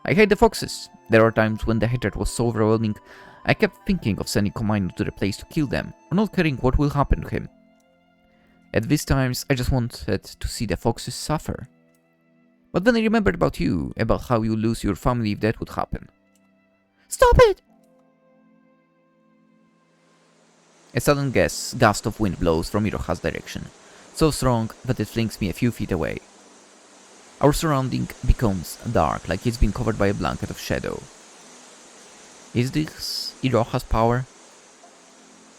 I hate the foxes. There are times when the hatred was so overwhelming, I kept thinking of sending Komainu to the place to kill them, or not caring what will happen to him. At these times, I just wanted to see the foxes suffer. But then I remembered about you, about how you lose your family if that would happen. Stop it! A sudden gust of wind blows from Iroha's direction, so strong that it flings me a few feet away. Our surrounding becomes dark, like it's been covered by a blanket of shadow. Is this Iroha's power?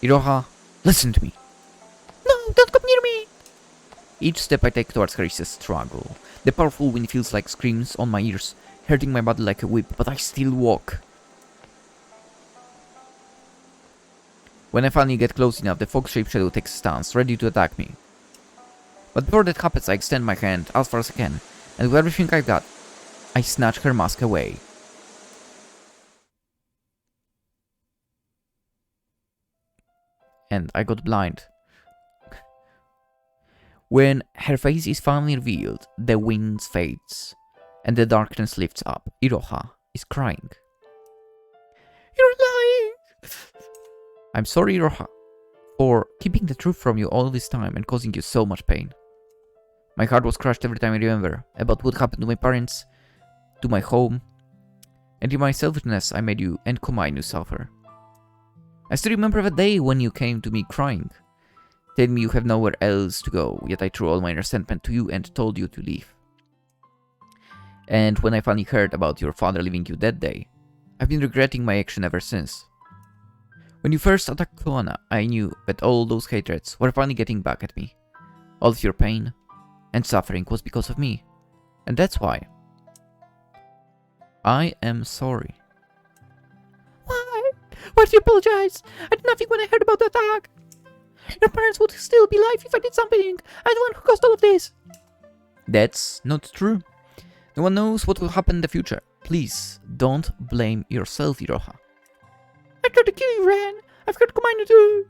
Iroha, listen to me. No, don't come near me! Each step I take towards her is a struggle. The powerful wind feels like screams on my ears, hurting my body like a whip, but I still walk. When I finally get close enough, the fox-shaped shadow takes a stance, ready to attack me. But before that happens, I extend my hand as far as I can, and with everything I've got, I snatch her mask away. And I got blind. When her face is finally revealed, the wind fades, and the darkness lifts up. Iroha is crying. You're lying! I'm sorry, Iroha, for keeping the truth from you all this time and causing you so much pain. My heart was crushed every time I remember about what happened to my parents, to my home, And in my selfishness, I made you and Komainu suffer. I still remember the day when you came to me crying, telling me you have nowhere else to go, yet I threw all my resentment to you and told you to leave. And when I finally heard about your father leaving you that day, I've been regretting my action ever since. When you first attacked Kohana, I knew that all those hatreds were finally getting back at me. All of your pain and suffering was because of me. And that's why. I am sorry. Why? Why did you apologize? I did nothing when I heard about the attack. Your parents would still be alive if I did something. I'm the one who caused all of this. That's not true. No one knows what will happen in the future. Please, don't blame yourself, Iroha. I tried to kill you, Ren. I've heard Komainu too.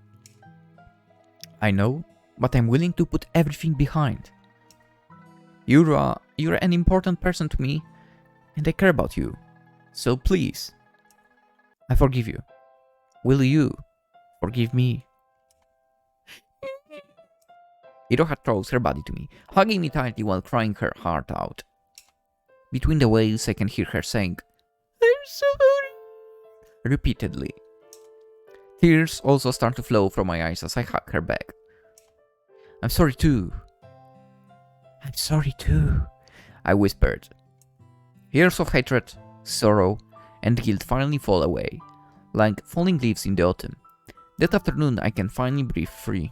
I know, but I'm willing to put everything behind. You're an important person to me, and I care about you. So please, I forgive you. Will you forgive me? Iroha throws her body to me, hugging me tightly while crying her heart out. Between the wails, I can hear her saying, I'm sorry. Repeatedly. Tears also start to flow from my eyes as I hug her back. I'm sorry too. I'm sorry too, I whispered. Years of hatred, sorrow, and guilt finally fall away, like falling leaves in the autumn. That afternoon I can finally breathe free.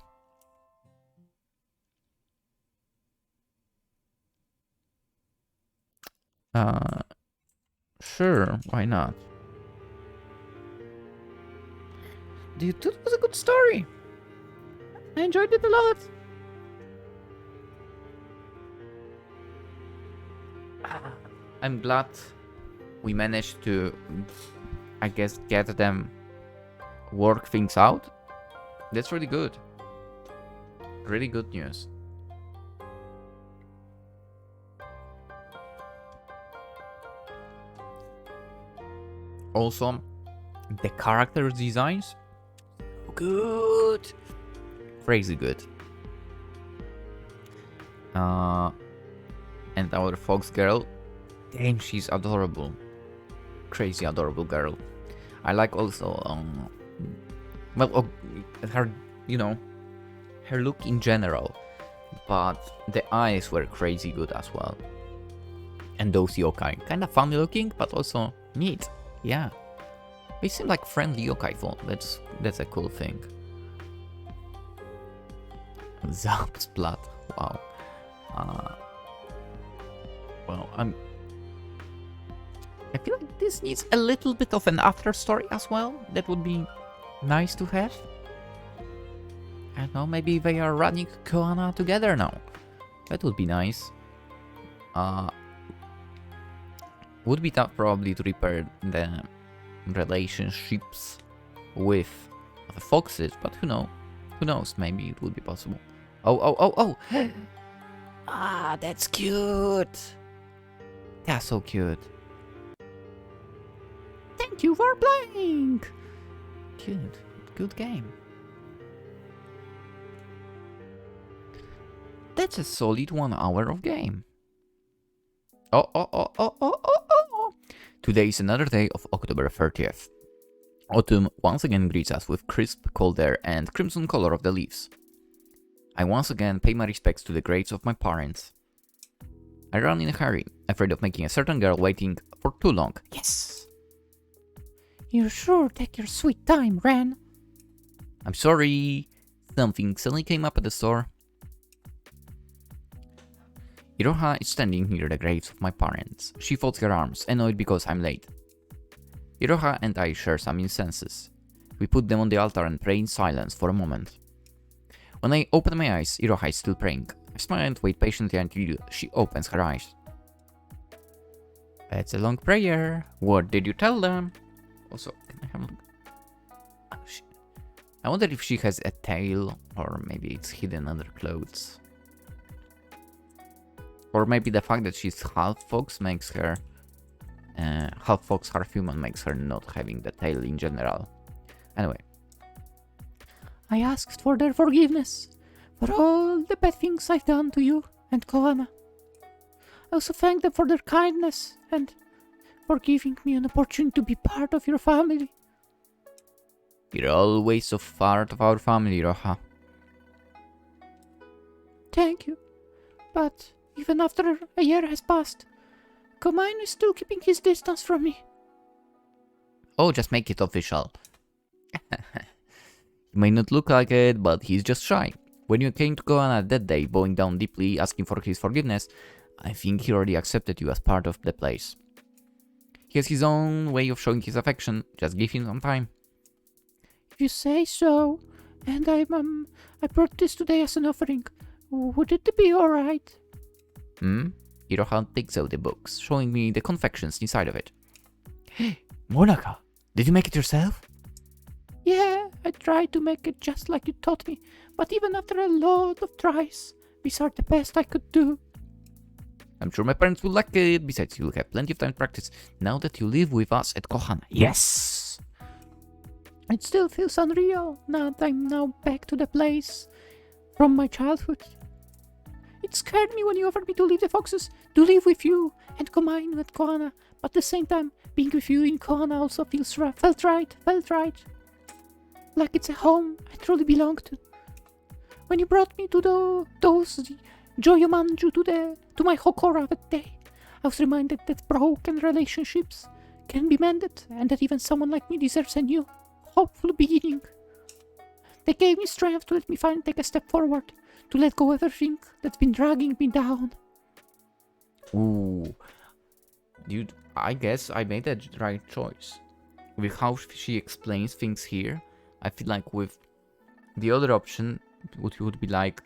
Sure, why not? Dude, that was a good story. I enjoyed it a lot. I'm glad we managed to, I guess, get them work things out. That's really good. Really good news. Also, the character designs, good. Crazy good. And our fox girl, damn, she's adorable. Crazy adorable girl. I like also, her, her look in general. But the eyes were crazy good as well. And those yokai, kinda funny looking, but also neat. Yeah. They seem like friendly yokai phone. That's a cool thing. Zap's blood. Wow. Well, I feel like this needs a little bit of an after story as well. That would be nice to have. I don't know, maybe they are running Kohana together now. That would be nice. Would be tough probably to repair the relationships with the foxes, but who knows? Who knows? Maybe it would be possible. Oh! Ah, that's cute. That's so cute. Thank you for playing. Cute. Good game. That's a solid 1 hour of game. Oh. Today is another day of October 30th. Autumn once again greets us with crisp, cold air and crimson color of the leaves. I once again pay my respects to the graves of my parents. I run in a hurry, afraid of making a certain girl waiting for too long. Yes! You sure take your sweet time, Ren. I'm sorry. Something suddenly came up at the store. Iroha is standing near the graves of my parents. She folds her arms, annoyed because I'm late. Iroha and I share some incenses. We put them on the altar and pray in silence for a moment. When I open my eyes, Iroha is still praying. I smile and wait patiently until she opens her eyes. It's a long prayer. What did you tell them? Also, can I have a look? Oh, I wonder if she has a tail, or maybe it's hidden under clothes. Or maybe the fact that she's half fox makes her half fox, half human makes her not having the tail in general. Anyway. I asked for their forgiveness for all the bad things I've done to you and Kohana. I also thanked them for their kindness and for giving me an opportunity to be part of your family. You're always a part of our family, Roja. Thank you. But even after a year has passed, Komainu is still keeping his distance from me. Oh, just make it official. He may not look like it, but he's just shy. When you came to Kohana that day, bowing down deeply, asking for his forgiveness, I think he already accepted you as part of the place. He has his own way of showing his affection. Just give him some time. If you say so, and I brought this today as an offering, would it be alright? Iroha takes out the box, showing me the confections inside of it. Hey, Monaka, did you make it yourself? Yeah, I tried to make it just like you taught me, but even after a lot of tries, these are the best I could do. I'm sure my parents will like it. Besides, you'll have plenty of time to practice now that you live with us at Kohana. Yes! It still feels unreal now that I'm now back to the place from my childhood. It scared me when you offered me to leave the foxes, to live with you and Komainu at Kohana, but at the same time, being with you in Kohana also felt right. Like it's a home I truly belong to. When you brought me to those Joyomanju to my Hokora that day, I was reminded that broken relationships can be mended and that even someone like me deserves a new, hopeful beginning. They gave me strength to let me finally take a step forward, to let go of everything that's been dragging me down. Ooh. Dude, I guess I made the right choice. With how she explains things here, I feel like with the other option, it would be like,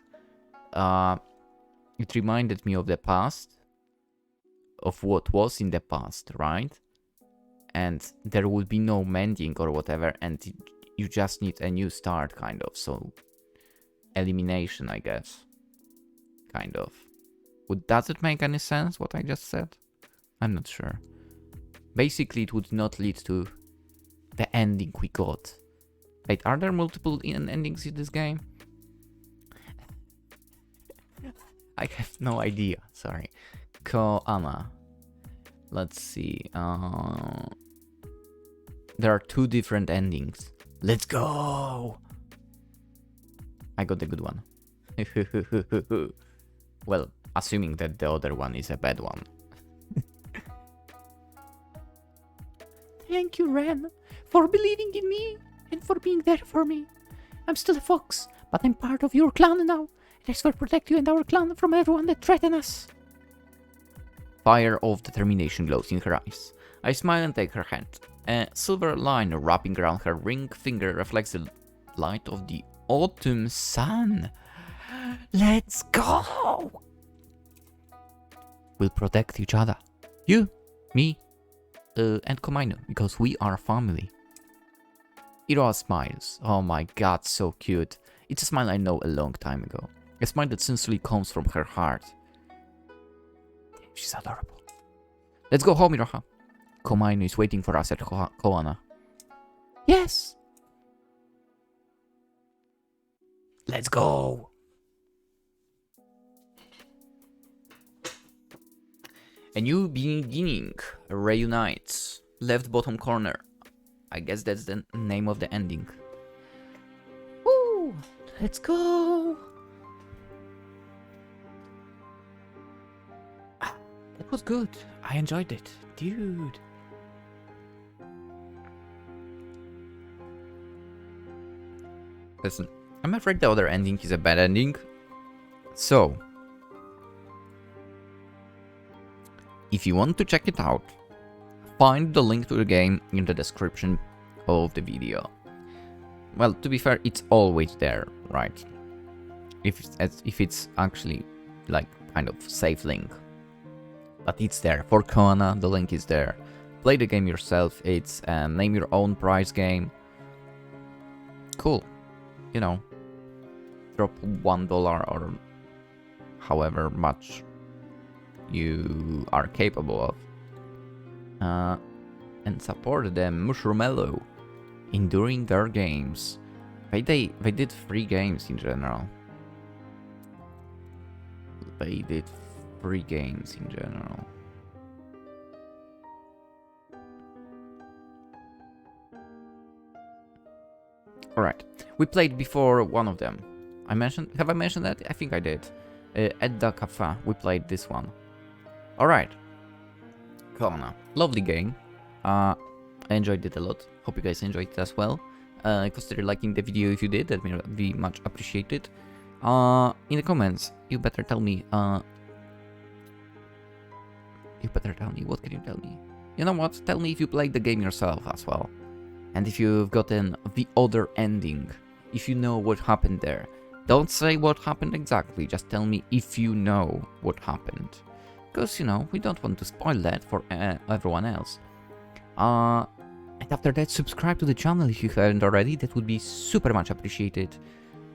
it reminded me of the past, of what was in the past, right? And there would be no mending or whatever, and you just need a new start, kind of. So, elimination, I guess. Kind of. Does it make any sense, what I just said? I'm not sure. Basically, it would not lead to the ending we got. Wait, are there multiple endings in this game? I have no idea, sorry. Kohana. Let's see. There are 2 different endings. Let's go! I got the good one. Well, assuming that the other one is a bad one. Thank you, Ren, for believing in me and for being there for me. I'm still a fox, but I'm part of your clan now, and I swear to protect you and our clan from everyone that threatens us. Fire of determination glows in her eyes. I smile and take her hand. A silver line wrapping around her ring finger reflects the light of the autumn sun. Let's go! We'll protect each other. You, me, and Komainu, because we are family. Iroha smiles. Oh my god, so cute. It's a smile I know a long time ago. A smile that sincerely comes from her heart. She's adorable. Let's go home, Iroha. Komainu is waiting for us at Kohana. Yes. Let's go. A new beginning reunites. Left bottom corner. I guess that's the name of the ending. Woo! Let's go. That was good. I enjoyed it. Dude. Listen, I'm afraid the other ending is a bad ending. So, if you want to check it out, find the link to the game in the description of the video. Well, to be fair, it's always there, right? If it's actually like kind of safe link. But it's there. For Kohana, the link is there. Play the game yourself. It's a name your own prize game. Cool. You know, drop $1 or however much you are capable of. And support them, Mushroomallow, enduring their games. They did free games in general. They did free games in general. Alright. We played before one of them. Have I mentioned that? I think I did. At the cafe, we played this one. Alright. Kohana. Lovely game. I enjoyed it a lot. Hope you guys enjoyed it as well. Consider liking the video if you did. That would be much appreciated. In the comments, you better tell me. What can you tell me? You know what? Tell me if you played the game yourself as well. And if you've gotten the other ending. If you know what happened there. Don't say what happened exactly. Just tell me if you know what happened. Because, you know, we don't want to spoil that for everyone else. And after that, subscribe to the channel if you haven't already. That would be super much appreciated.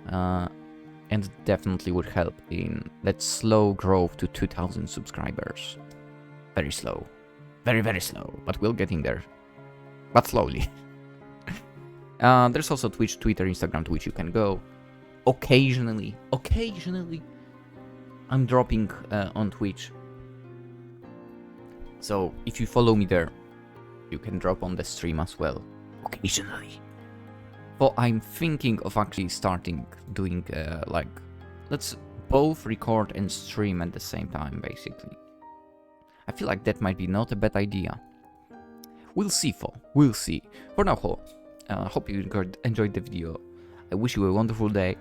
And definitely would help in that slow growth to 2,000 subscribers. Very slow. Very, very slow. But we're getting there. But slowly. There's also Twitch, Twitter, Instagram to which you can go. Occasionally, I'm dropping on Twitch. So if you follow me there, you can drop on the stream as well. Occasionally. But I'm thinking of actually starting doing like, let's both record and stream at the same time, basically. I feel like that might be not a bad idea. We'll see, we'll see. For now, hope you enjoyed the video. I wish you a wonderful day.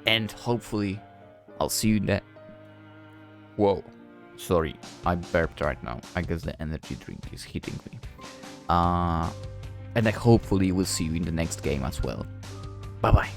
And hopefully, I'll see you in the... Whoa. Sorry, I burped right now. I guess the energy drink is hitting me. And I hopefully will see you in the next game as well. Bye-bye.